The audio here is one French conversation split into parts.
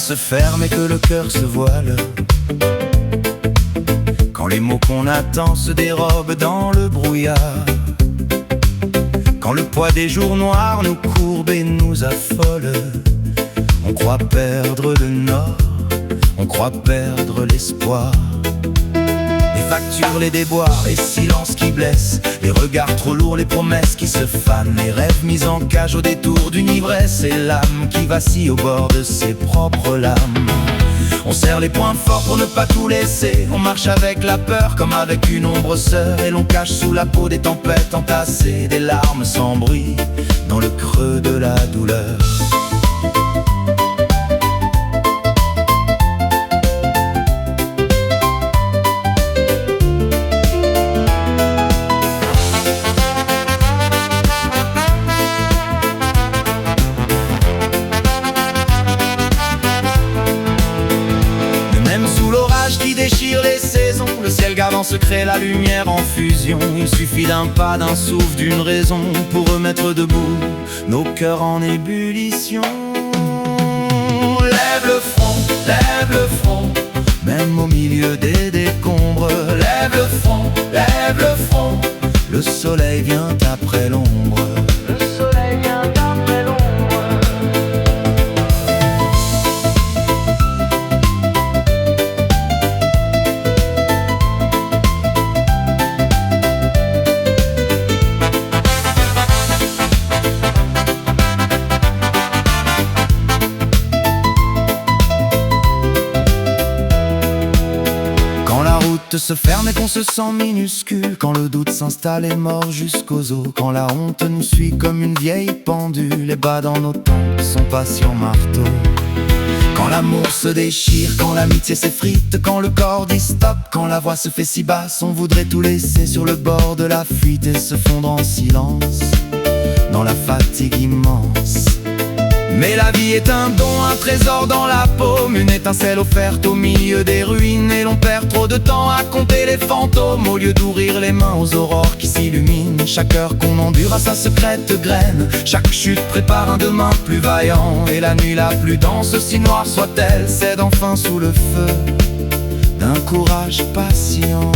se ferme et que le cœur se voile, quand les mots qu'on attend se dérobent dans le brouillard, quand le poids des jours noirs nous courbe et nous affole, on croit perdre le nord, on croit perdre l'espoir. Les factures, les déboires, les silences qui blessent, les regards trop lourds, les promesses qui se fanent, les rêves mis en cage au détour d'une ivresse, et l'âme qui vacille au bord de ses propres lames. On serre les poings forts pour ne pas tout laisser, on marche avec la peur comme avec une ombre sœur, et l'on cache sous la peau des tempêtes entassées, des larmes sans bruit dans le creux de la douleur. Qui déchire les saisons, le ciel garde en secret la lumière en fusion. Il suffit d'un pas, d'un souffle, d'une raison pour remettre debout nos cœurs en ébullition. Lève le front, même au milieu des décombres. Lève le front, le soleil vient après l'ombre. Le soleil vient après l'ombre. Se ferme et qu'on se sent minuscule, quand le doute s'installe et mord jusqu'aux os, quand la honte nous suit comme une vieille pendule, les bas dans nos tempes sont patient marteau. Quand l'amour se déchire, quand l'amitié s'effrite, quand le corps dit stop, quand la voix se fait si basse, on voudrait tout laisser sur le bord de la fuite et se fondre en silence dans la fatigue immense. Mais la vie est un don, un trésor dans la paume, une étincelle offerte au milieu des ruines, et l'on perd trop de temps à compter les fantômes au lieu d'ouvrir les mains aux aurores qui s'illuminent. Chaque heure qu'on endure a sa secrète graine, chaque chute prépare un demain plus vaillant, et la nuit la plus dense, si noire soit-elle, cède enfin sous le feu d'un courage patient.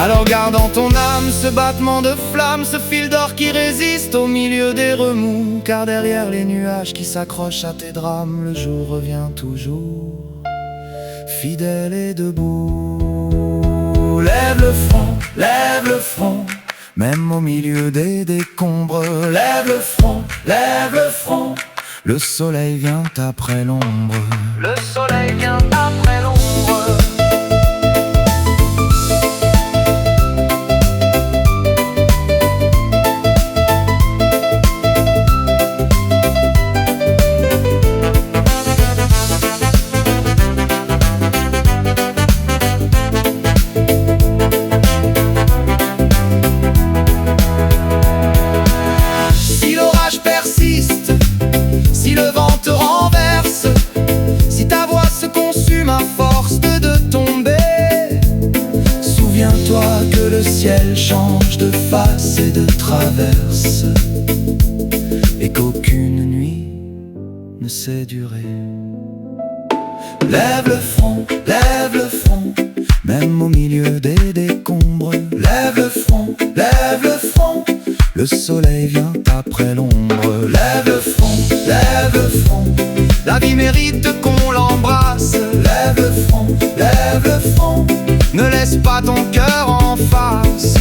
Alors garde en ton âme ce battement de flamme, ce fil d'or qui résiste au milieu des remous, car derrière les nuages qui s'accrochent à tes drames, le jour revient toujours, fidèle et debout. Lève le front, même au milieu des décombres. Lève le front, le soleil vient après l'ombre. Le soleil vient après l'ombre. Si le vent te renverse, si ta voix se consume à force de tomber, souviens-toi que le ciel change de face et de traverse, et qu'aucune nuit ne sait durer. Lève le front, même au milieu des décombres. Lève le front, le soleil vient après l'ombre. Lève le front, la vie mérite qu'on l'embrasse. Lève le front, ne laisse pas ton cœur en face.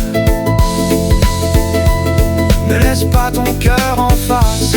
Ne laisse pas ton cœur en face.